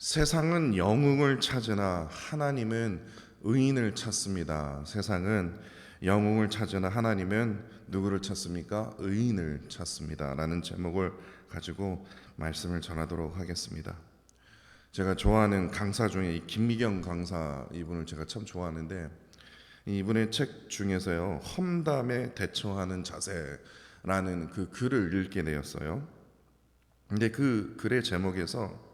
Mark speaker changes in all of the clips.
Speaker 1: 세상은 영웅을 찾으나 하나님은 의인을 찾습니다. 세상은 영웅을 찾으나 하나님은 누구를 찾습니까? 의인을 찾습니다. 라는 제목을 가지고 말씀을 전하도록 하겠습니다. 제가 좋아하는 강사 중에 이 김미경 강사, 이분을 제가 참 좋아하는데, 이분의 책 중에서요, 험담에 대처하는 자세라는 그 글을 읽게 되었어요. 근데 그 글의 제목에서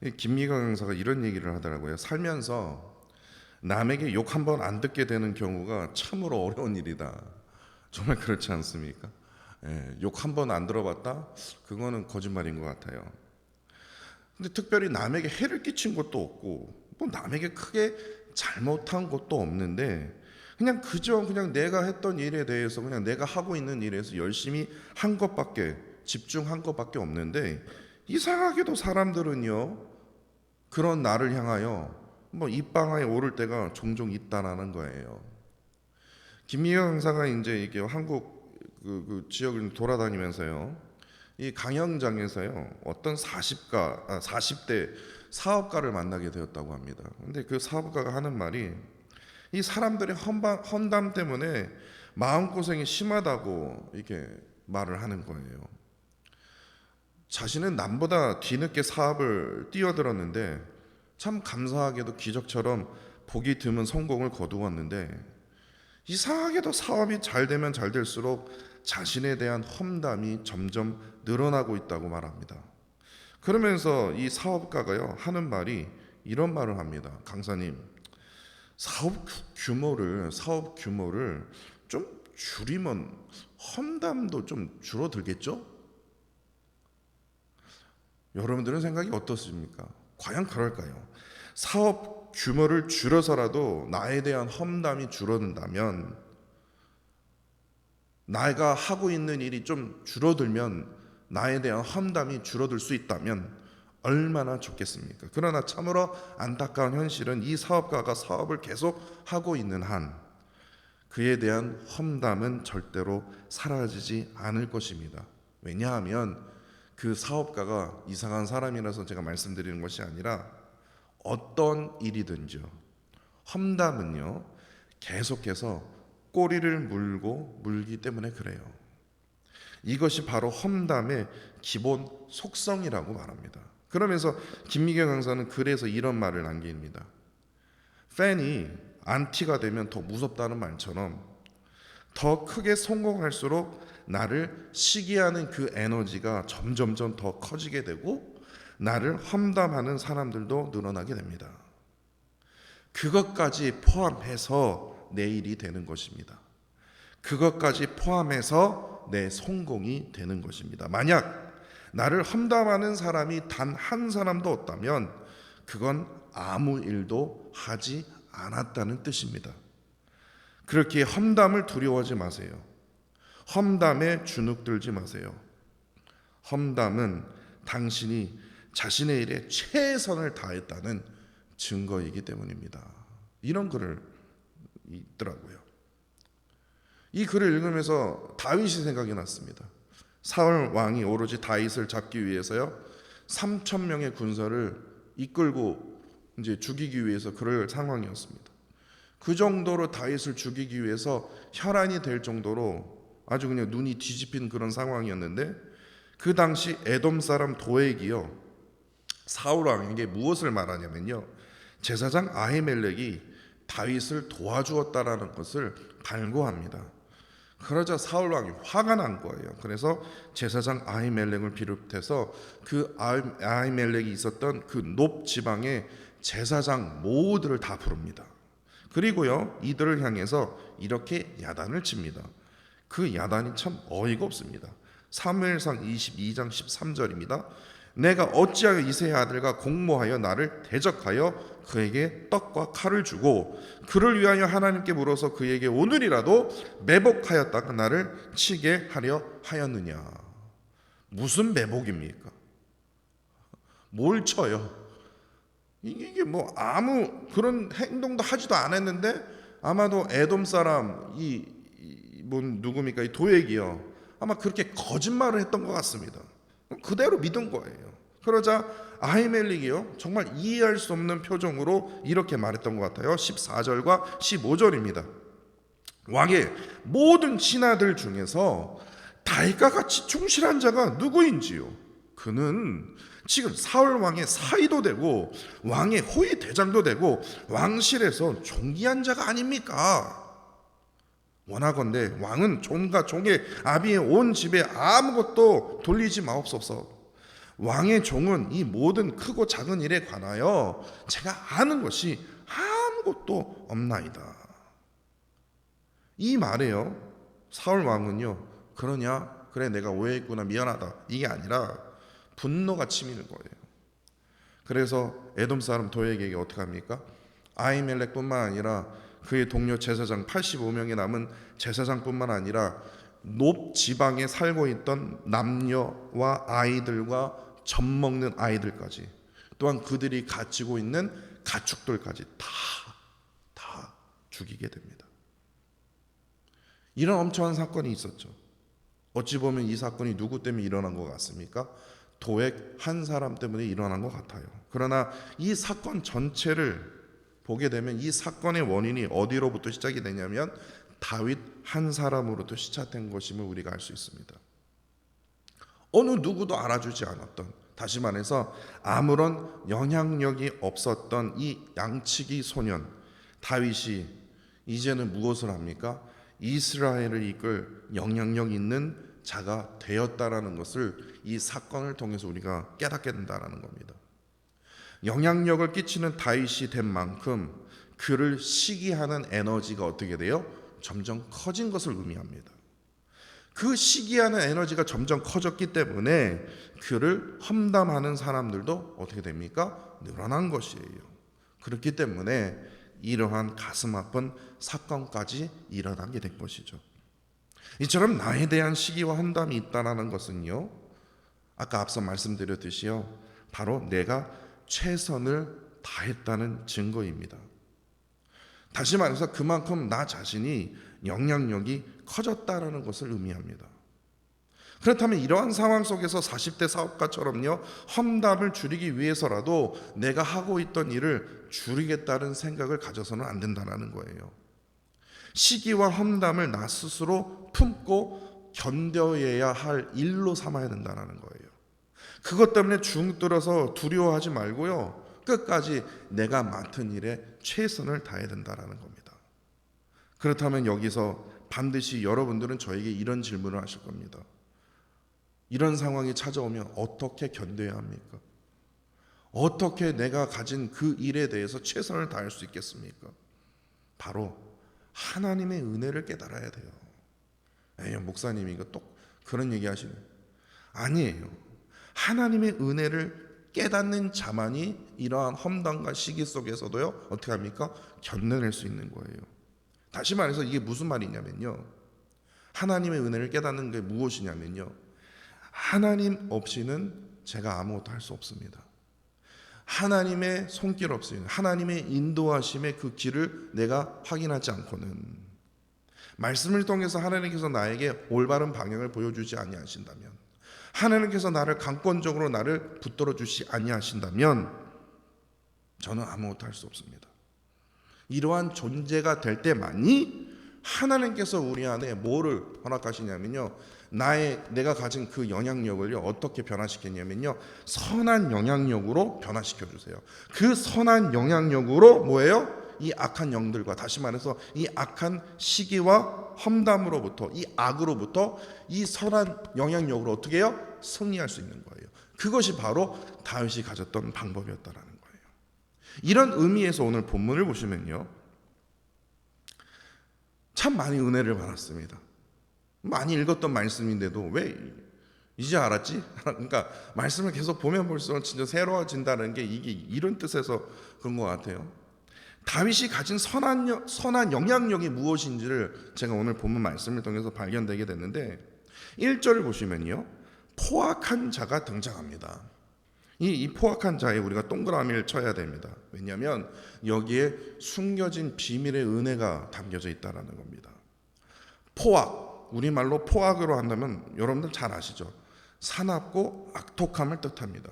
Speaker 1: 이 김미경 강사가 이런 얘기를 하더라고요. 살면서 남에게 욕 한 번 안 듣게 되는 경우가 참으로 어려운 일이다. 정말 그렇지 않습니까? 욕 한 번 안 들어봤다? 그거는 거짓말인 것 같아요. 근데 특별히 남에게 해를 끼친 것도 없고, 뭐 남에게 크게 잘못한 것도 없는데, 그냥 그저 그냥 내가 했던 일에 대해서, 그냥 내가 하고 있는 일에서 열심히 한 것밖에, 집중한 것밖에 없는데, 이상하게도 사람들은요, 그런 나를 향하여 뭐 입방아에 오를 때가 종종 있다라는 거예요. 김미경 강사가 이제 이게 한국 그 지역을 돌아다니면서요, 이 강연장에서요, 어떤 40대 사업가를 만나게 되었다고 합니다. 근데 그 사업가가 하는 말이, 이 사람들의 험담 때문에 마음고생이 심하다고 이렇게 말을 하는 거예요. 자신은 남보다 뒤늦게 사업을 뛰어들었는데 참 감사하게도 기적처럼 보기 드문 성공을 거두었는데, 이상하게도 사업이 잘 되면 잘 될수록 자신에 대한 험담이 점점 늘어나고 있다고 말합니다. 그러면서 이 사업가가요, 하는 말이 이런 말을 합니다. 강사님, 사업 규모를 좀 줄이면 험담도 좀 줄어들겠죠? 여러분들은 생각이 어떻습니까? 과연 그럴까요? 사업 규모를 줄여서라도 나에 대한 험담이 줄어든다면, 내가 하고 있는 일이 좀 줄어들면, 나에 대한 험담이 줄어들 수 있다면 얼마나 좋겠습니까? 그러나 참으로 안타까운 현실은, 이 사업가가 사업을 계속 하고 있는 한 그에 대한 험담은 절대로 사라지지 않을 것입니다. 왜냐하면 그 사업가가 이상한 사람이라서 제가 말씀드리는 것이 아니라, 어떤 일이든지요, 험담은요, 계속해서 꼬리를 물기 때문에 그래요. 이것이 바로 험담의 기본 속성이라고 말합니다. 그러면서 김미경 강사는 글에서 이런 말을 남깁니다. 팬이 안티가 되면 더 무섭다는 말처럼, 더 크게 성공할수록 나를 시기하는 그 에너지가 점점점 더 커지게 되고, 나를 험담하는 사람들도 늘어나게 됩니다. 그것까지 포함해서 내 일이 되는 것입니다. 그것까지 포함해서 내 성공이 되는 것입니다. 만약 나를 험담하는 사람이 단 한 사람도 없다면 그건 아무 일도 하지 않았다는 뜻입니다. 그렇게 험담을 두려워하지 마세요. 험담에 주눅들지 마세요. 험담은 당신이 자신의 일에 최선을 다했다는 증거이기 때문입니다. 이런 글을 있더라고요. 이 글을 읽으면서 다윗이 생각이 났습니다. 사울 왕이 오로지 다윗을 잡기 위해서요, 3,000명의 군사를 이끌고 이제 죽이기 위해서 그럴 상황이었습니다. 그 정도로 다윗을 죽이기 위해서 혈안이 될 정도로 아주 그냥 눈이 뒤집힌 그런 상황이었는데, 그 당시 에돔 사람 도액이요, 사울 왕에게 무엇을 말하냐면요, 제사장 아히멜렉이 다윗을 도와주었다라는 것을 발고합니다. 그러자 사울 왕이 화가 난 거예요. 그래서 제사장 아히멜렉을 비롯해서 그 아히멜렉이 있었던 그 높 지방의 제사장 모두를 다 부릅니다. 그리고요, 이들을 향해서 이렇게 야단을 칩니다. 그 야단이 참 어이가 없습니다. 사무엘상 22장 13절입니다. 내가 어찌하여 이새의 아들과 공모하여 나를 대적하여 그에게 떡과 칼을 주고 그를 위하여 하나님께 물어서 그에게 오늘이라도 매복하였다가 나를 치게 하려 하였느냐. 무슨 매복입니까? 뭘 쳐요? 이게 뭐 아무 그런 행동도 하지도 않았는데, 아마도 에돔 사람 뭐 누굽니까, 이 도액이요, 아마 그렇게 거짓말을 했던 것 같습니다. 그대로 믿은 거예요. 그러자 아히멜렉이요 정말 이해할 수 없는 표정으로 이렇게 말했던 것 같아요. 14절과 15절입니다. 왕의 모든 신하들 중에서 다윗과 같이 충실한 자가 누구인지요? 그는 지금 사울 왕의 사위도 되고 왕의 호위 대장도 되고 왕실에서 존귀한 자가 아닙니까? 원하건대 왕은 종과 종의 아비의 온 집에 아무것도 돌리지 마옵소서. 왕의 종은 이 모든 크고 작은 일에 관하여 제가 아는 것이 아무것도 없나이다. 이 말에요 사울 왕은요 그러냐 그래 내가 오해했구나 미안하다 이게 아니라 분노가 치미는 거예요. 그래서 에돔 사람 도액에게 어떻게 합니까? 아히멜렉뿐만 아니라 그의 동료 제사장 85명의 남은 제사장뿐만 아니라 높 지방에 살고 있던 남녀와 아이들과 젖 먹는 아이들까지 또한 그들이 가지고 있는 가축들까지 다 죽이게 됩니다. 이런 엄청난 사건이 있었죠. 어찌 보면 이 사건이 누구 때문에 일어난 것 같습니까? 도액 한 사람 때문에 일어난 것 같아요. 그러나 이 사건 전체를 보게 되면 이 사건의 원인이 어디로부터 시작이 되냐면 다윗 한 사람으로부터 시작된 것임을 우리가 알 수 있습니다. 어느 누구도 알아주지 않았던, 다시 말해서 아무런 영향력이 없었던 이 양치기 소년 다윗이 이제는 무엇을 합니까? 이스라엘을 이끌 영향력 있는 자가 되었다라는 것을 이 사건을 통해서 우리가 깨닫게 된다는 겁니다. 영향력을 끼치는 다윗이 된 만큼 그를 시기하는 에너지가 어떻게 돼요? 점점 커진 것을 의미합니다. 그 시기하는 에너지가 점점 커졌기 때문에 그를 험담하는 사람들도 어떻게 됩니까? 늘어난 것이에요. 그렇기 때문에 이러한 가슴 아픈 사건까지 일어나게 된 것이죠. 이처럼 나에 대한 시기와 험담이 있다는 것은요 아까 앞서 말씀드렸듯이요 바로 내가 최선을 다했다는 증거입니다. 다시 말해서 그만큼 나 자신이 영향력이 커졌다라는 것을 의미합니다. 그렇다면 이러한 상황 속에서 40대 사업가처럼요 험담을 줄이기 위해서라도 내가 하고 있던 일을 줄이겠다는 생각을 가져서는 안 된다는 거예요. 시기와 험담을 나 스스로 품고 견뎌야 할 일로 삼아야 된다는 거예요. 그것 때문에 중들어서 두려워하지 말고요 끝까지 내가 맡은 일에 최선을 다해야 된다는 겁니다. 그렇다면 여기서 반드시 여러분들은 저에게 이런 질문을 하실 겁니다. 이런 상황이 찾아오면 어떻게 견뎌야 합니까? 어떻게 내가 가진 그 일에 대해서 최선을 다할 수 있겠습니까? 바로 하나님의 은혜를 깨달아야 돼요. 에이, 목사님이 이거 또 그런 얘기 하시네. 아니에요. 하나님의 은혜를 깨닫는 자만이 이러한 험담과 시기 속에서도요 어떻게 합니까? 견뎌낼 수 있는 거예요. 다시 말해서 이게 무슨 말이냐면요 하나님의 은혜를 깨닫는 게 무엇이냐면요 하나님 없이는 제가 아무것도 할 수 없습니다. 하나님의 손길 없이 하나님의 인도하심의 그 길을 내가 확인하지 않고는 말씀을 통해서 하나님께서 나에게 올바른 방향을 보여주지 아니하신다면 하나님께서 나를 강권적으로 나를 붙들어 주시 아니하신다면 저는 아무것도 할 수 없습니다. 이러한 존재가 될 때만이 하나님께서 우리 안에 뭐를 허락하시냐면요 내가 가진 그 영향력을요 어떻게 변화시켰냐면요 선한 영향력으로 변화시켜 주세요. 그 선한 영향력으로 뭐예요? 이 악한 영들과 다시 말해서 이 악한 시기와 험담으로부터 이 악으로부터 이 선한 영향력으로 어떻게 해요? 승리할 수 있는 거예요. 그것이 바로 다윗이 가졌던 방법이었다라는 거예요. 이런 의미에서 오늘 본문을 보시면요 참 많이 은혜를 받았습니다. 많이 읽었던 말씀인데도 왜 이제 알았지? 그러니까 말씀을 계속 보면 볼수록 진짜 새로워진다는 게 이게 이런 뜻에서 그런 것 같아요. 다윗이 가진 선한 영향력이 무엇인지를 제가 오늘 본문 말씀을 통해서 발견되게 됐는데 1절을 보시면요 포악한 자가 등장합니다. 이 포악한 자에 우리가 동그라미를 쳐야 됩니다. 왜냐하면 여기에 숨겨진 비밀의 은혜가 담겨져 있다는 겁니다. 포악, 우리말로 포악으로 한다면 여러분들 잘 아시죠? 사납고 악독함을 뜻합니다.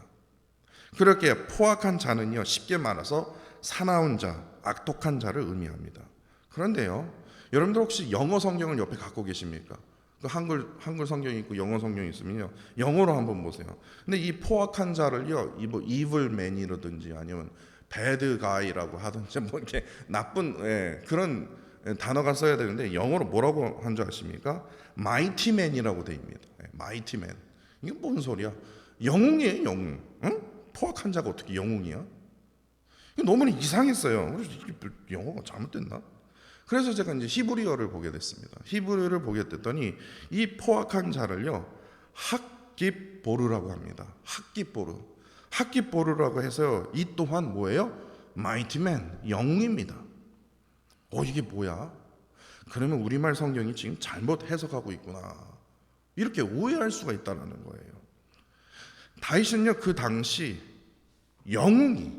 Speaker 1: 그렇게 포악한 자는요, 쉽게 말해서 사나운 자, 악독한 자를 의미합니다. 그런데요, 여러분들 혹시 영어 성경을 옆에 갖고 계십니까? 그 한글 성경이 있고 영어 성경이 있으면요, 영어로 한번 보세요. 근데 이 포악한 자를요, 뭐 evil man이라든지 아니면 bad guy라고 하든지 뭐 이렇게 나쁜 그런 단어가 써야 되는데 영어로 뭐라고 한 줄 아십니까? mighty man이라고 돼 있습니다. mighty man. 이게 뭔 소리야? 영웅이에요, 영웅. 응? 포악한 자가 어떻게 영웅이야? 이거 너무 이상했어요. 그래서 이게 영어가 잘못됐나? 그래서 제가 이제 히브리어를 보게 됐습니다. 히브리어를 보게 됐더니 이 포악한 자를요, 학깁보르라고 합니다. 학깁보르. 학깁보르라고 해서 이 또한 뭐예요? 마이티맨, 영웅입니다. 이게 뭐야? 그러면 우리말 성경이 지금 잘못 해석하고 있구나, 이렇게 오해할 수가 있다는 거예요. 다윗은요, 그 당시 영웅이,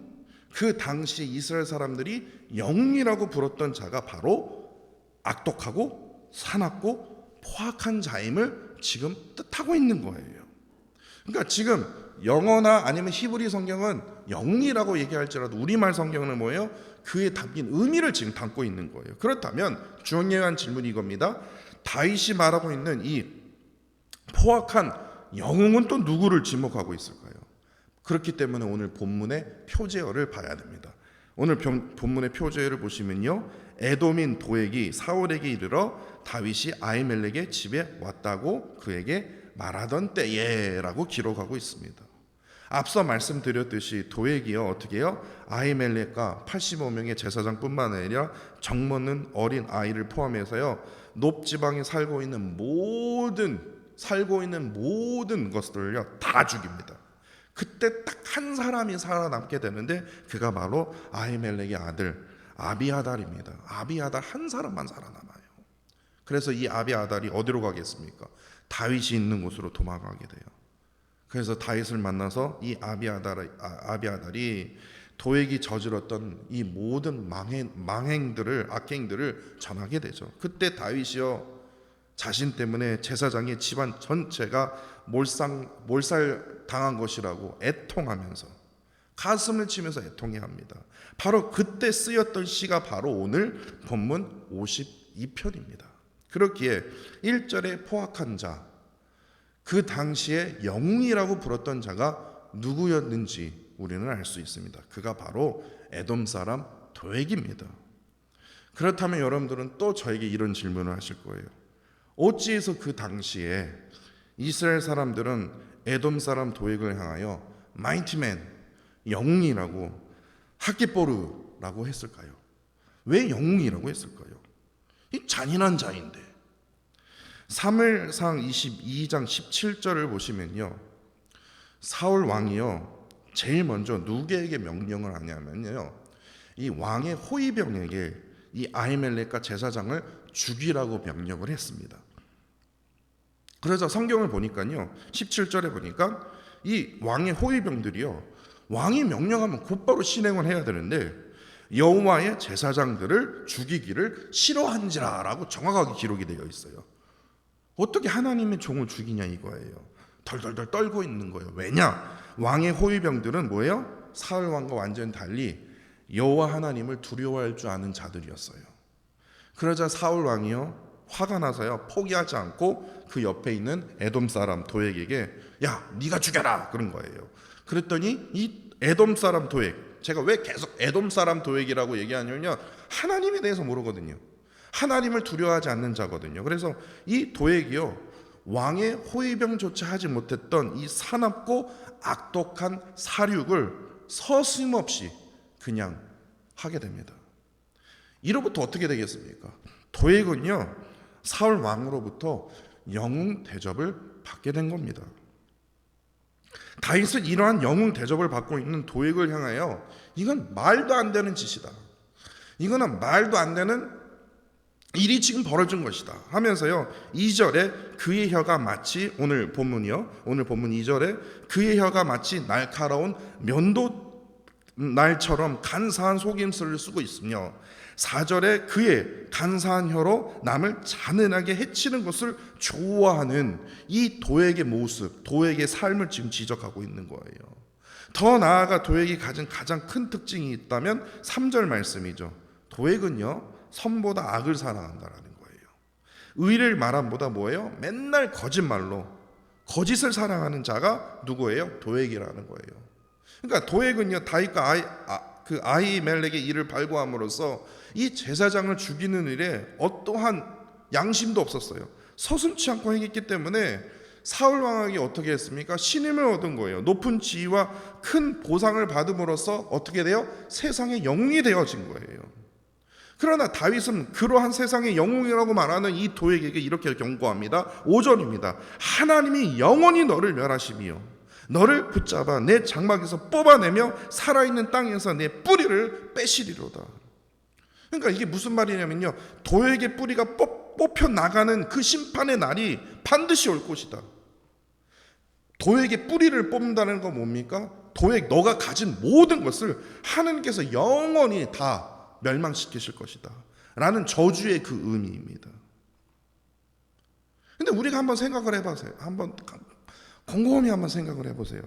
Speaker 1: 그 당시 이스라엘 사람들이 영웅이라고 부렀던 자가 바로 악독하고 사납고 포악한 자임을 지금 뜻하고 있는 거예요. 그러니까 지금 영어나 아니면 히브리 성경은 영웅이라고 얘기할지라도 우리말 성경은 뭐예요? 그에 담긴 의미를 지금 담고 있는 거예요. 그렇다면 중요한 질문이 이겁니다. 다윗이 말하고 있는 이 포악한 영웅은 또 누구를 지목하고 있을까요? 그렇기 때문에 오늘 본문의 표제어를 봐야 됩니다. 오늘 본문의 표제어를 보시면요, 에돔인 도액이 사울에게 이르러 다윗이 아히멜렉의 집에 왔다고 그에게 말하던 때에라고 기록하고 있습니다. 앞서 말씀드렸듯이 도액이요, 어떻게 해요? 아히멜렉과 85명의 제사장뿐만 아니라 정먹는 어린 아이를 포함해서요, 높지방에 살고 있는 모든 것들을요 다 죽입니다. 그때 딱 한 사람이 살아남게 되는데 그가 바로 아히멜렉의 아들 아비아달입니다. 아비아달 한 사람만 살아남아요. 그래서 이 아비아달이 어디로 가겠습니까? 다윗이 있는 곳으로 도망가게 돼요. 그래서 다윗을 만나서 이 아비아달이 도액이 저질렀던 이 모든 악행들을 전하게 되죠. 그때 다윗이요, 자신 때문에 제사장의 집안 전체가 몰살 당한 것이라고 애통하면서 가슴을 치면서 애통해합니다. 바로 그때 쓰였던 시가 바로 오늘 본문 52편입니다. 그렇기에 1절의 포악한 자, 그 당시에 영웅이라고 불렀던 자가 누구였는지 우리는 알 수 있습니다. 그가 바로 에돔 사람 도액입니다. 그렇다면 여러분들은 또 저에게 이런 질문을 하실 거예요. 어찌해서 그 당시에 이스라엘 사람들은 에돔 사람 도액을 향하여 마이티맨, 영웅이라고 학깃보르라고 했을까요? 왜 영웅이라고 했을까요? 이 잔인한 자인데. 사무엘상 22장 17절을 보시면요, 사울 왕이요 제일 먼저 누구에게 명령을 하냐면요, 이 왕의 호위병에게 이 아히멜렉과 제사장을 죽이라고 명령을 했습니다. 그래서 성경을 보니까요, 17절에 보니까 이 왕의 호위병들이요, 왕이 명령하면 곧바로 실행을 해야 되는데 여호와의 제사장들을 죽이기를 싫어한지라라고 정확하게 기록이 되어 있어요. 어떻게 하나님의 종을 죽이냐 이거예요. 덜덜덜 떨고 있는 거예요. 왜냐? 왕의 호위병들은 뭐예요? 사울 왕과 완전히 달리 여호와 하나님을 두려워할 줄 아는 자들이었어요. 그러자 사울 왕이요 화가 나서요 포기하지 않고 그 옆에 있는 에돔 사람 도액에게 야 네가 죽여라 그런 거예요. 그랬더니 이 에돔 사람 도액, 제가 왜 계속 에돔 사람 도액이라고 얘기하냐면요, 하나님에 대해서 모르거든요. 하나님을 두려워하지 않는 자거든요. 그래서 이 도액이요 왕의 호위병조차 하지 못했던 이 사납고 악독한 사륙을 서슴없이 그냥 하게 됩니다. 이로부터 어떻게 되겠습니까? 도액은요 사울 왕으로부터 영웅 대접을 받게 된 겁니다. 다윗은 이러한 영웅 대접을 받고 있는 도액을 향하여 이건 말도 안 되는 짓이다, 이거는 말도 안 되는 일이 지금 벌어진 것이다 하면서요 2절에 그의 혀가 마치 오늘 본문 2절에 그의 혀가 마치 날카로운 면도 날처럼 간사한 속임수를 쓰고 있으며 4절에 그의 간사한 혀로 남을 잔인하게 해치는 것을 좋아하는 이 도액의 모습, 도액의 삶을 지금 지적하고 있는 거예요. 더 나아가 도액이 가진 가장 큰 특징이 있다면 3절 말씀이죠. 도액은요, 선보다 악을 사랑한다라는 거예요. 의를 말함보다 뭐예요? 맨날 거짓말로 거짓을 사랑하는 자가 누구예요? 도액이라는 거예요. 그러니까 도액은요, 다윗과 아히멜렉의 일을 발구함으로써 이 제사장을 죽이는 일에 어떠한 양심도 없었어요. 서슴지 않고 행했기 때문에 사울 왕에게 어떻게 했습니까? 신임을 얻은 거예요. 높은 지위와 큰 보상을 받음으로써 어떻게 돼요? 세상의 영웅이 되어진 거예요. 그러나 다윗은 그러한 세상의 영웅이라고 말하는 이 도액에게 이렇게 경고합니다. 5절입니다. 하나님이 영원히 너를 멸하시며 너를 붙잡아 내 장막에서 뽑아내며 살아있는 땅에서 내 뿌리를 빼시리로다. 그러니까 이게 무슨 말이냐면요, 도액의 뿌리가 뽑혀 나가는 그 심판의 날이 반드시 올 것이다. 도액의 뿌리를 뽑는다는 건 뭡니까? 도액, 너가 가진 모든 것을 하나님께서 영원히 다 멸망시키실 것이다 라는 저주의 그 의미입니다. 근데 우리가 한번 생각을 해보세요. 한번 곰곰이 한번 생각을 해보세요.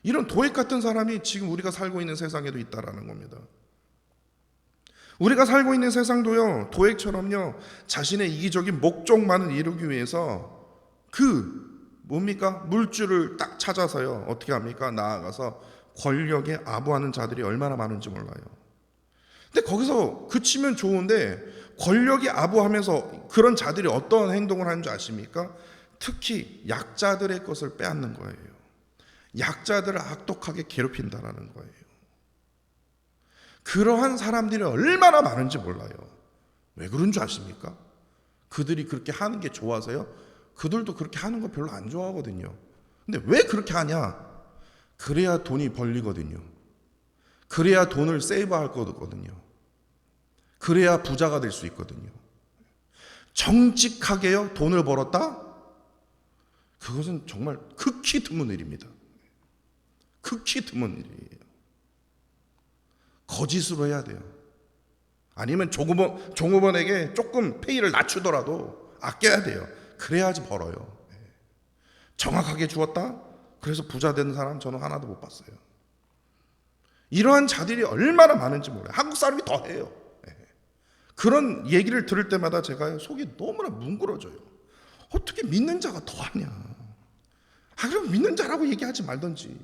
Speaker 1: 이런 도액 같은 사람이 지금 우리가 살고 있는 세상에도 있다라는 겁니다. 우리가 살고 있는 세상도요, 도액처럼요, 자신의 이기적인 목적만을 이루기 위해서 물줄을 딱 찾아서요, 어떻게 합니까? 나아가서 권력에 아부하는 자들이 얼마나 많은지 몰라요. 근데 거기서 그치면 좋은데, 권력에 아부하면서 그런 자들이 어떤 행동을 하는 줄 아십니까? 특히 약자들의 것을 빼앗는 거예요. 약자들을 악독하게 괴롭힌다라는 거예요. 그러한 사람들이 얼마나 많은지 몰라요. 왜 그런 줄 아십니까? 그들이 그렇게 하는 게 좋아서요? 그들도 그렇게 하는 거 별로 안 좋아하거든요. 근데 왜 그렇게 하냐? 그래야 돈이 벌리거든요. 그래야 돈을 세이브할 거거든요. 그래야 부자가 될 수 있거든요. 정직하게요, 돈을 벌었다? 그것은 정말 극히 드문 일입니다. 극히 드문 일이에요. 거짓으로 해야 돼요. 아니면 종업원에게 조금 페이를 낮추더라도 아껴야 돼요. 그래야지 벌어요. 정확하게 주었다? 그래서 부자 되는 사람 저는 하나도 못 봤어요. 이러한 자들이 얼마나 많은지 몰라요. 한국 사람이 더 해요. 그런 얘기를 들을 때마다 제가 속이 너무나 뭉그러져요. 어떻게 믿는 자가 더 하냐? 그럼 믿는 자라고 얘기하지 말던지.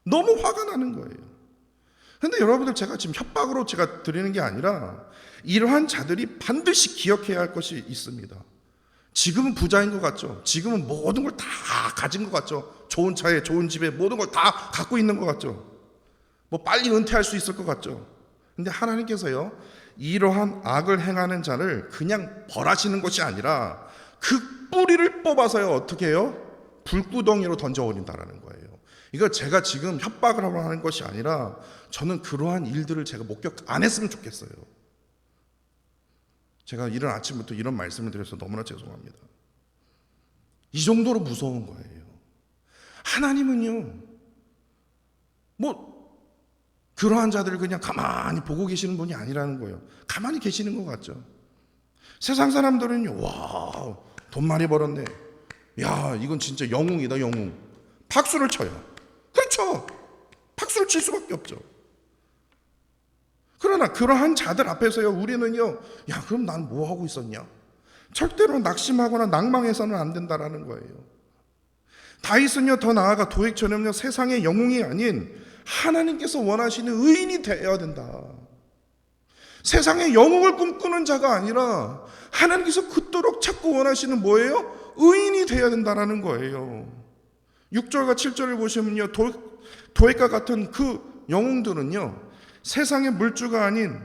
Speaker 1: 너무 화가 나는 거예요. 그런데 여러분들, 제가 지금 협박으로 제가 드리는 게 아니라 이러한 자들이 반드시 기억해야 할 것이 있습니다. 지금은 부자인 것 같죠? 지금은 모든 걸 다 가진 것 같죠? 좋은 차에, 좋은 집에 모든 걸 다 갖고 있는 것 같죠? 뭐 빨리 은퇴할 수 있을 것 같죠? 근데 하나님께서요, 이러한 악을 행하는 자를 그냥 벌하시는 것이 아니라 그 뿌리를 뽑아서요, 어떻게 해요? 불구덩이로 던져버린다라는 거예요. 이거 제가 지금 협박을 하는 것이 아니라 저는 그러한 일들을 제가 목격 안 했으면 좋겠어요. 제가 이른 아침부터 이런 말씀을 드려서 너무나 죄송합니다. 이 정도로 무서운 거예요. 하나님은요, 그러한 자들을 그냥 가만히 보고 계시는 분이 아니라는 거예요. 가만히 계시는 것 같죠. 세상 사람들은요, 와, 돈 많이 벌었네. 야, 이건 진짜 영웅이다, 영웅. 박수를 쳐요. 그렇죠. 박수를 칠 수밖에 없죠. 그러나 그러한 자들 앞에서요, 우리는요, 야, 그럼 난 뭐 하고 있었냐? 절대로 낙심하거나 낭망해서는 안 된다라는 거예요. 다윗은요, 더 나아가 도액처럼요, 세상의 영웅이 아닌 하나님께서 원하시는 의인이 되어야 된다. 세상의 영웅을 꿈꾸는 자가 아니라 하나님께서 그토록 찾고 원하시는 뭐예요? 의인이 되어야 된다라는 거예요. 6절과 7절을 보시면요, 도액과 같은 그 영웅들은요, 세상의 물주가 아닌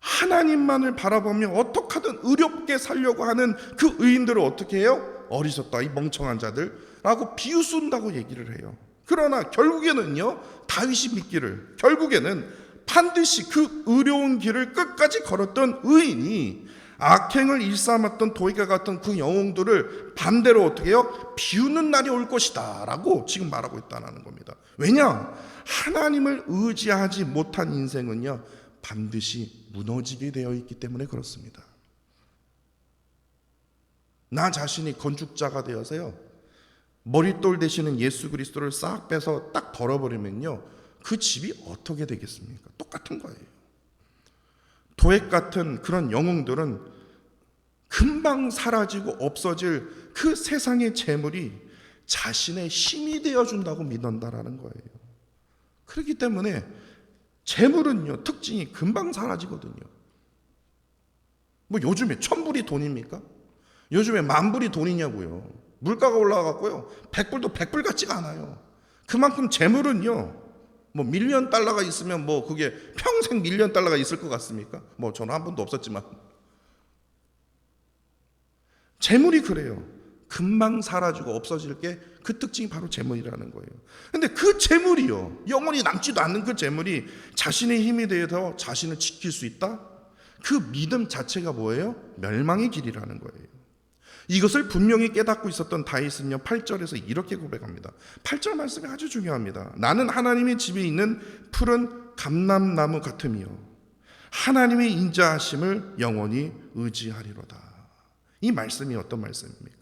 Speaker 1: 하나님만을 바라보며 어떻게 하든 의롭게 살려고 하는 그 의인들을 어떻게 해요? 어리석다, 이 멍청한 자들라고 비웃는다고 얘기를 해요. 그러나 결국에는요, 다윗이 믿기를, 결국에는 반드시 그 의로운 길을 끝까지 걸었던 의인이 악행을 일삼았던 도액과 같은 그 영웅들을 반대로 어떻게 해요? 비웃는 날이 올 것이다 라고 지금 말하고 있다는 겁니다. 왜냐? 하나님을 의지하지 못한 인생은요, 반드시 무너지게 되어 있기 때문에 그렇습니다. 나 자신이 건축자가 되어서요, 머릿돌 되시는 예수 그리스도를 싹 빼서 딱 덜어버리면요, 그 집이 어떻게 되겠습니까? 똑같은 거예요. 도액 같은 그런 영웅들은 금방 사라지고 없어질 그 세상의 재물이 자신의 힘이 되어준다고 믿는다라는 거예요. 그렇기 때문에 재물은요, 특징이 금방 사라지거든요. 뭐 요즘에 1,000불이 돈입니까? 요즘에 10,000불이 돈이냐고요. 물가가 올라가고요, 100불도 100불 같지가 않아요. 그만큼 재물은요, 뭐 밀리언 달러가 있으면 뭐 그게 평생 밀리언 달러가 있을 것 같습니까? 뭐 저는 한 번도 없었지만 재물이 그래요. 금방 사라지고 없어질 게 그 특징이 바로 재물이라는 거예요. 근데 그 재물이요, 영원히 남지도 않는 그 재물이 자신의 힘이 되어서 자신을 지킬 수 있다? 그 믿음 자체가 뭐예요? 멸망의 길이라는 거예요. 이것을 분명히 깨닫고 있었던 다윗은요, 8절에서 이렇게 고백합니다. 8절 말씀이 아주 중요합니다. 나는 하나님의 집에 있는 푸른 감람나무 같으며 하나님의 인자하심을 영원히 의지하리로다. 이 말씀이 어떤 말씀입니까?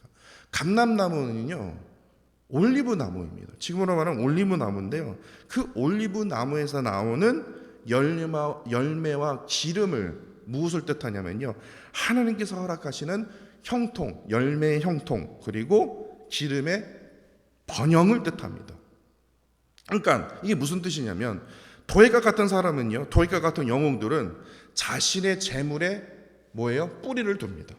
Speaker 1: 감람나무는요, 올리브 나무입니다. 지금으로 말하면 올리브 나무인데요, 그 올리브 나무에서 나오는 열매와 기름을 무엇을 뜻하냐면요, 하나님께서 허락하시는 형통, 열매의 형통, 그리고 기름의 번영을 뜻합니다. 그러니까 이게 무슨 뜻이냐면, 도액과 같은 사람은요, 도액과 같은 영웅들은 자신의 재물에 뭐예요? 뿌리를 둡니다.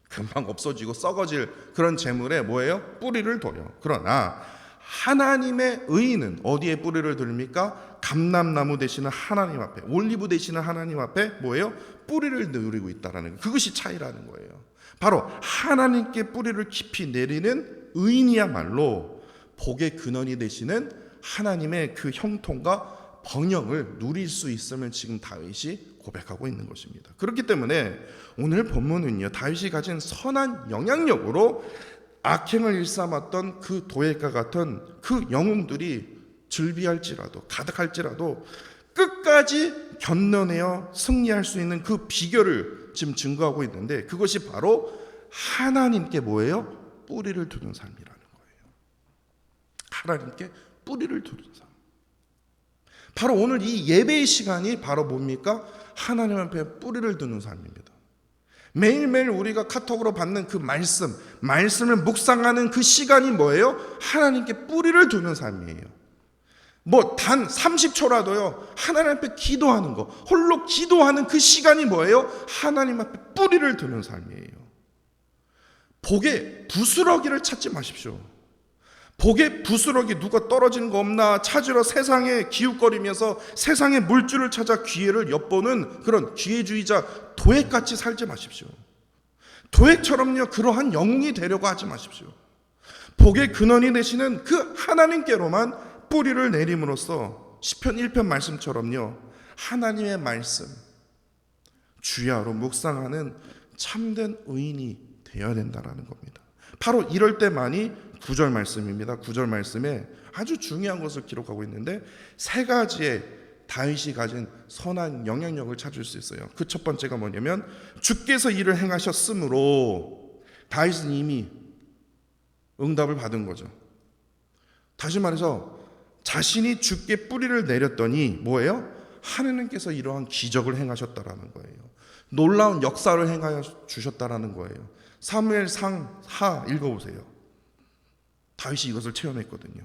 Speaker 1: 금방 없어지고 썩어질 그런 재물에 뭐예요? 뿌리를 둬요. 그러나 하나님의 의인은 어디에 뿌리를 둘입니까? 감람나무 되시는 하나님 앞에, 올리브 되시는 하나님 앞에 뭐예요? 뿌리를 누리고 있다라는 거예요. 그것이 차이라는 거예요. 바로 하나님께 뿌리를 깊이 내리는 의인이야말로 복의 근원이 되시는 하나님의 그 형통과 번영을 누릴 수 있음을 지금 다윗이 고백하고 있는 것입니다. 그렇기 때문에 오늘 본문은요, 다윗이 가진 선한 영향력으로 악행을 일삼았던 그 도액과 같은 그 영웅들이 즐비할지라도, 가득할지라도 끝까지 견뎌내어 승리할 수 있는 그 비결을 지금 증거하고 있는데, 그것이 바로 하나님께 뭐예요? 뿌리를 두는 삶이라는 거예요. 하나님께 뿌리를 두는 삶. 바로 오늘 이 예배의 시간이 바로 뭡니까? 하나님 앞에 뿌리를 두는 삶입니다. 매일매일 우리가 카톡으로 받는 그 말씀을 묵상하는 그 시간이 뭐예요? 하나님께 뿌리를 두는 삶이에요. 뭐 단 30초라도요, 하나님 앞에 기도하는 거, 홀로 기도하는 그 시간이 뭐예요? 하나님 앞에 뿌리를 두는 삶이에요. 복의 부스러기를 찾지 마십시오. 복의 부스러기, 누가 떨어지는 거 없나 찾으러 세상에 기웃거리면서 세상의 물줄을 찾아 기회를 엿보는 그런 기회주의자 도액같이 살지 마십시오. 도액처럼요, 그러한 영웅이 되려고 하지 마십시오. 복의 근원이 되시는 그 하나님께로만 뿌리를 내림으로써 시편 1편 말씀처럼요, 하나님의 말씀 주야로 묵상하는 참된 의인이 되어야 된다는 겁니다. 바로 이럴 때만이 9절 말씀입니다. 9절 말씀에 아주 중요한 것을 기록하고 있는데, 세 가지의 다윗이 가진 선한 영향력을 찾을 수 있어요. 그 첫 번째가 뭐냐면, 주께서 이를 행하셨으므로 다윗은 이미 응답을 받은 거죠. 다시 말해서 자신이 주께 뿌리를 내렸더니 뭐예요? 하느님께서 이러한 기적을 행하셨다라는 거예요. 놀라운 역사를 행하여 주셨다라는 거예요. 사무엘상 하 읽어보세요. 다윗이 이것을 체험했거든요.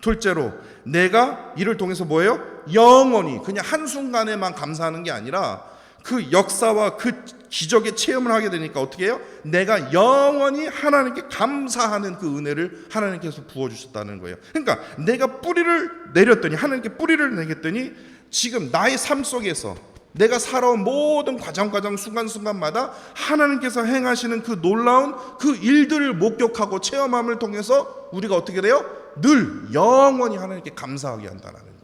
Speaker 1: 둘째로, 내가 이를 통해서 뭐예요? 영원히, 그냥 한순간에만 감사하는 게 아니라 그 역사와 그 기적의 체험을 하게 되니까 어떻게 해요? 내가 영원히 하나님께 감사하는 그 은혜를 하나님께서 부어주셨다는 거예요. 그러니까 내가 뿌리를 내렸더니, 하나님께 뿌리를 내겠더니 지금 나의 삶 속에서 내가 살아온 모든 과정 순간순간마다 하나님께서 행하시는 그 놀라운 그 일들을 목격하고 체험함을 통해서 우리가 어떻게 돼요? 늘 영원히 하나님께 감사하게 한다는 거예요.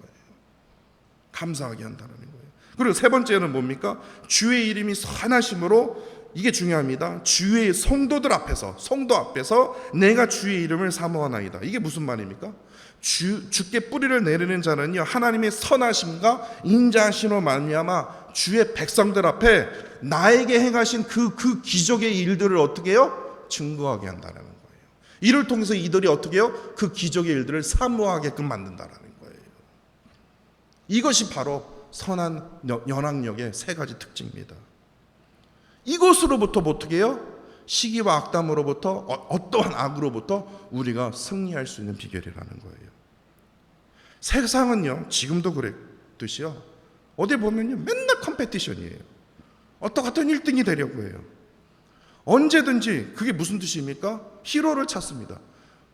Speaker 1: 감사하게 한다는 거예요. 그리고 세 번째는 뭡니까? 주의 이름이 선하심으로, 이게 중요합니다. 주의 성도들 앞에서, 성도 앞에서 내가 주의 이름을 사모하나이다. 이게 무슨 말입니까? 주께 뿌리를 내리는 자는요, 하나님의 선하심과 인자하심으로 말미암아 주의 백성들 앞에 나에게 행하신 그 기적의 일들을 어떻게 해요? 증거하게 한다는 거예요. 이를 통해서 이들이 어떻게 해요? 그 기적의 일들을 사모하게끔 만든다라는 거예요. 이것이 바로 선한 연합력의 세 가지 특징입니다. 이것으로부터 어떻게 해요? 시기와 악담으로부터 어떠한 악으로부터 우리가 승리할 수 있는 비결이라는 거예요. 세상은요, 지금도 그랬듯이요, 어디 보면요 맨날 컴페티션이에요. 어떤 1등이 되려고 해요. 언제든지. 그게 무슨 뜻입니까? 히로를 찾습니다.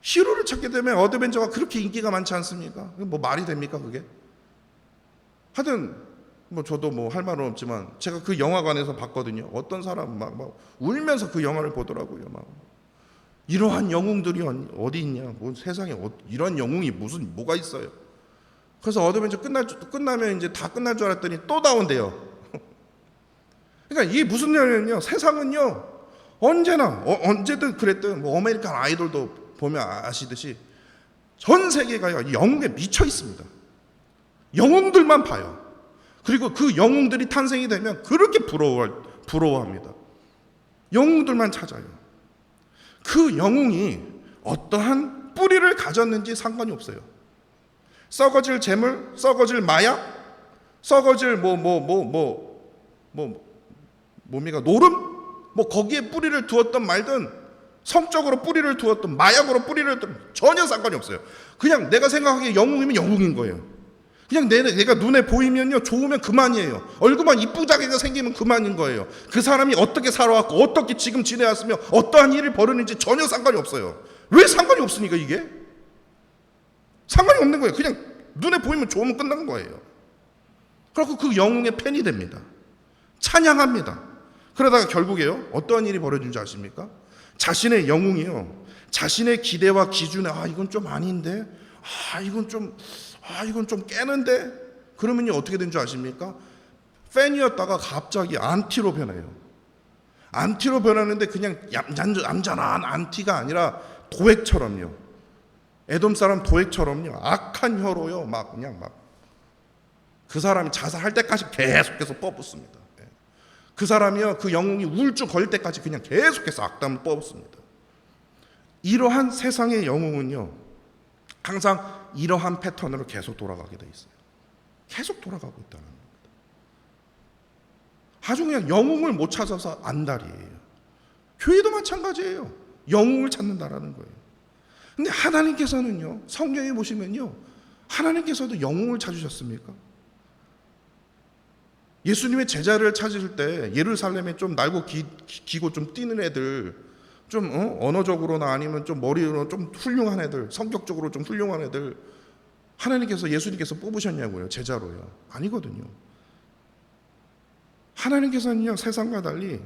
Speaker 1: 히로를 찾게 되면 어드벤처가 그렇게 인기가 많지 않습니까? 뭐 말이 됩니까 그게? 하여튼 뭐 저도 뭐 할 말은 없지만 제가 그 영화관에서 봤거든요. 어떤 사람 막 울면서 그 영화를 보더라고요. 막 이러한 영웅들이 어디 있냐? 뭐 세상에 이런 영웅이 뭐가 있어요? 그래서 어드벤처 끝나면 이제 다 끝날 줄 알았더니 또 나온대요. 그러니까 이게 무슨 얘기냐면요, 세상은요 언제나 언제든 그랬든, 뭐 아메리칸 아이돌도 보면 아시듯이 전 세계가 영웅에 미쳐 있습니다. 영웅들만 봐요. 그리고 그 영웅들이 탄생이 되면 그렇게 부러워합니다. 영웅들만 찾아요. 그 영웅이 어떠한 뿌리를 가졌는지 상관이 없어요. 썩어질 재물, 썩어질 마약, 썩어질 뭡니까 노름, 뭐 거기에 뿌리를 두었던 말든, 성적으로 뿌리를 두었던, 마약으로 뿌리를 두었던, 전혀 상관이 없어요. 그냥 내가 생각하기에 영웅이면 영웅인 거예요. 그냥 내가 눈에 보이면요 좋으면 그만이에요. 얼굴만 이쁘장하게 생기면 그만인 거예요. 그 사람이 어떻게 살아왔고 어떻게 지금 지내왔으며 어떠한 일을 벌였는지 전혀 상관이 없어요. 왜 상관이 없으니까 이게? 상관이 없는 거예요. 그냥 눈에 보이면 좋으면 끝난 거예요. 그래서 그 영웅의 팬이 됩니다. 찬양합니다. 그러다가 결국에요 어떠한 일이 벌어진 줄 아십니까? 자신의 영웅이요, 자신의 기대와 기준에 이건 좀 아닌데, 이건 좀 깨는데, 그러면요 어떻게 된 줄 아십니까? 팬이었다가 갑자기 안티로 변해요. 안티로 변하는데 그냥 얌전한 안티가 아니라 도액처럼요, 에돔 사람 도액처럼요, 악한 혀로요 그냥 그 사람이 자살할 때까지 계속해서 뽑습니다. 그 사람이요 그 영웅이 우울증 걸릴 때까지 그냥 계속해서 악담을 뽑습니다. 이러한 세상의 영웅은요 항상 이러한 패턴으로 계속 돌아가게 돼 있어요. 계속 돌아가고 있다는 겁니다. 아주 그냥 영웅을 못 찾아서 안달이에요. 교회도 마찬가지예요. 영웅을 찾는다라는 거예요. 근데 하나님께서는요, 성경에 보시면요, 하나님께서도 영웅을 찾으셨습니까? 예수님의 제자를 찾으실 때 예루살렘에 좀 날고 기고 좀 뛰는 애들, 좀 언어적으로나 아니면 좀 머리로 좀 훌륭한 애들, 성격적으로 좀 훌륭한 애들 예수님께서 뽑으셨냐고요? 제자로요? 아니거든요. 하나님께서는요 세상과 달리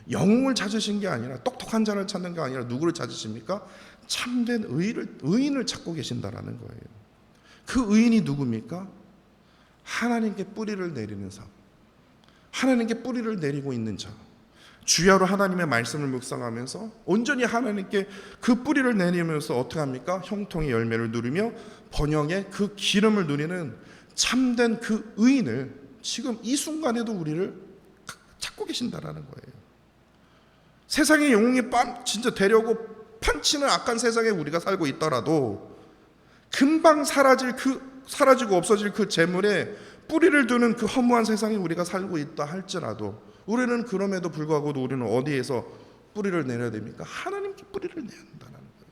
Speaker 1: 영웅을 찾으신 게 아니라, 똑똑한 자를 찾는 게 아니라 누구를 찾으십니까? 참된 의인을 찾고 계신다라는 거예요. 그 의인이 누굽니까? 하나님께 뿌리를 내리는 삶, 하나님께 뿌리를 내리고 있는 자, 주야로 하나님의 말씀을 묵상하면서 온전히 하나님께 그 뿌리를 내리면서 어떻게 합니까? 형통의 열매를 누리며 번영의 그 기름을 누리는 참된 그 의인을 지금 이 순간에도 우리를 찾고 계신다라는 거예요. 세상의 영웅이 진짜 되려고 판치는 악한 세상에 우리가 살고 있더라도 금방 사라지고 없어질 그 재물에 뿌리를 두는 그 허무한 세상에 우리가 살고 있다 할지라도, 우리는 그럼에도 불구하고 우리는 어디에서 뿌리를 내려야 됩니까? 하나님께 뿌리를 내야 한다는 거예요.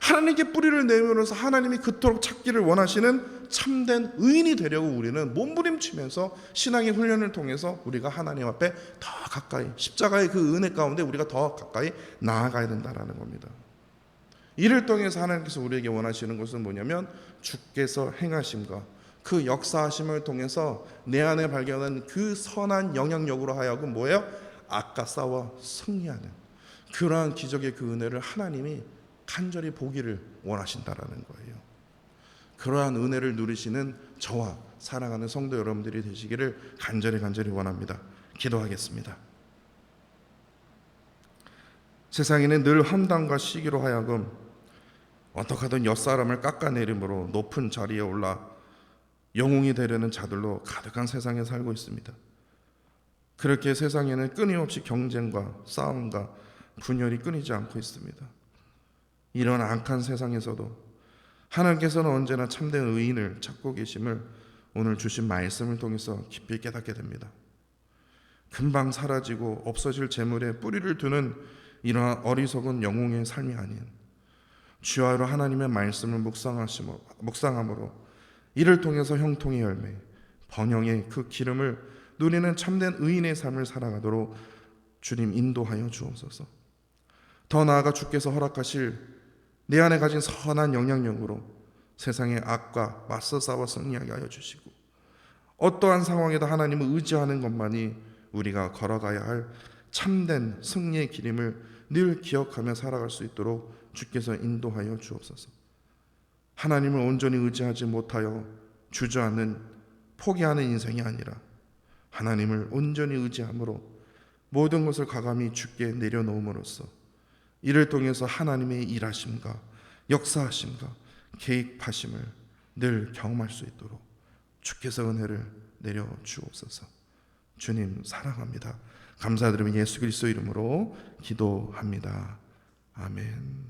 Speaker 1: 하나님께 뿌리를 내면서 하나님이 그토록 찾기를 원하시는 참된 의인이 되려고 우리는 몸부림치면서 신앙의 훈련을 통해서 우리가 하나님 앞에 더 가까이, 십자가의 그 은혜 가운데 우리가 더 가까이 나아가야 된다는 겁니다. 이를 통해서 하나님께서 우리에게 원하시는 것은 뭐냐면, 주께서 행하심과 그 역사하심을 통해서 내 안에 발견한 그 선한 영향력으로 하여금 뭐예요? 악과 싸워 승리하는 그러한 기적의 그 은혜를 하나님이 간절히 보기를 원하신다라는 거예요. 그러한 은혜를 누리시는 저와 사랑하는 성도 여러분들이 되시기를 간절히 원합니다. 기도하겠습니다. 세상에는 늘 험담과 시기로 하여금 어떻게 하든 옆사람을 깎아내림으로 높은 자리에 올라 영웅이 되려는 자들로 가득한 세상에 살고 있습니다. 그렇게 세상에는 끊임없이 경쟁과 싸움과 분열이 끊이지 않고 있습니다. 이런 악한 세상에서도 하나님께서는 언제나 참된 의인을 찾고 계심을 오늘 주신 말씀을 통해서 깊이 깨닫게 됩니다. 금방 사라지고 없어질 재물에 뿌리를 두는 이러한 어리석은 영웅의 삶이 아닌 주야로 하나님의 말씀을 묵상함으로 이를 통해서 형통의 열매, 번영의 그 기름을 누리는 참된 의인의 삶을 살아가도록 주님 인도하여 주옵소서. 더 나아가 주께서 허락하실 내 안에 가진 선한 영향력으로 세상의 악과 맞서 싸워 승리하게 하여 주시고, 어떠한 상황에도 하나님을 의지하는 것만이 우리가 걸어가야 할 참된 승리의 길임을 늘 기억하며 살아갈 수 있도록 주께서 인도하여 주옵소서. 하나님을 온전히 의지하지 못하여 주저앉는 포기하는 인생이 아니라 하나님을 온전히 의지함으로 모든 것을 과감히 주께 내려놓음으로써 이를 통해서 하나님의 일하심과 역사하심과 개입하심을 늘 경험할 수 있도록 주께서 은혜를 내려 주옵소서. 주님 사랑합니다. 감사드리며 예수 그리스도 이름으로 기도합니다. 아멘.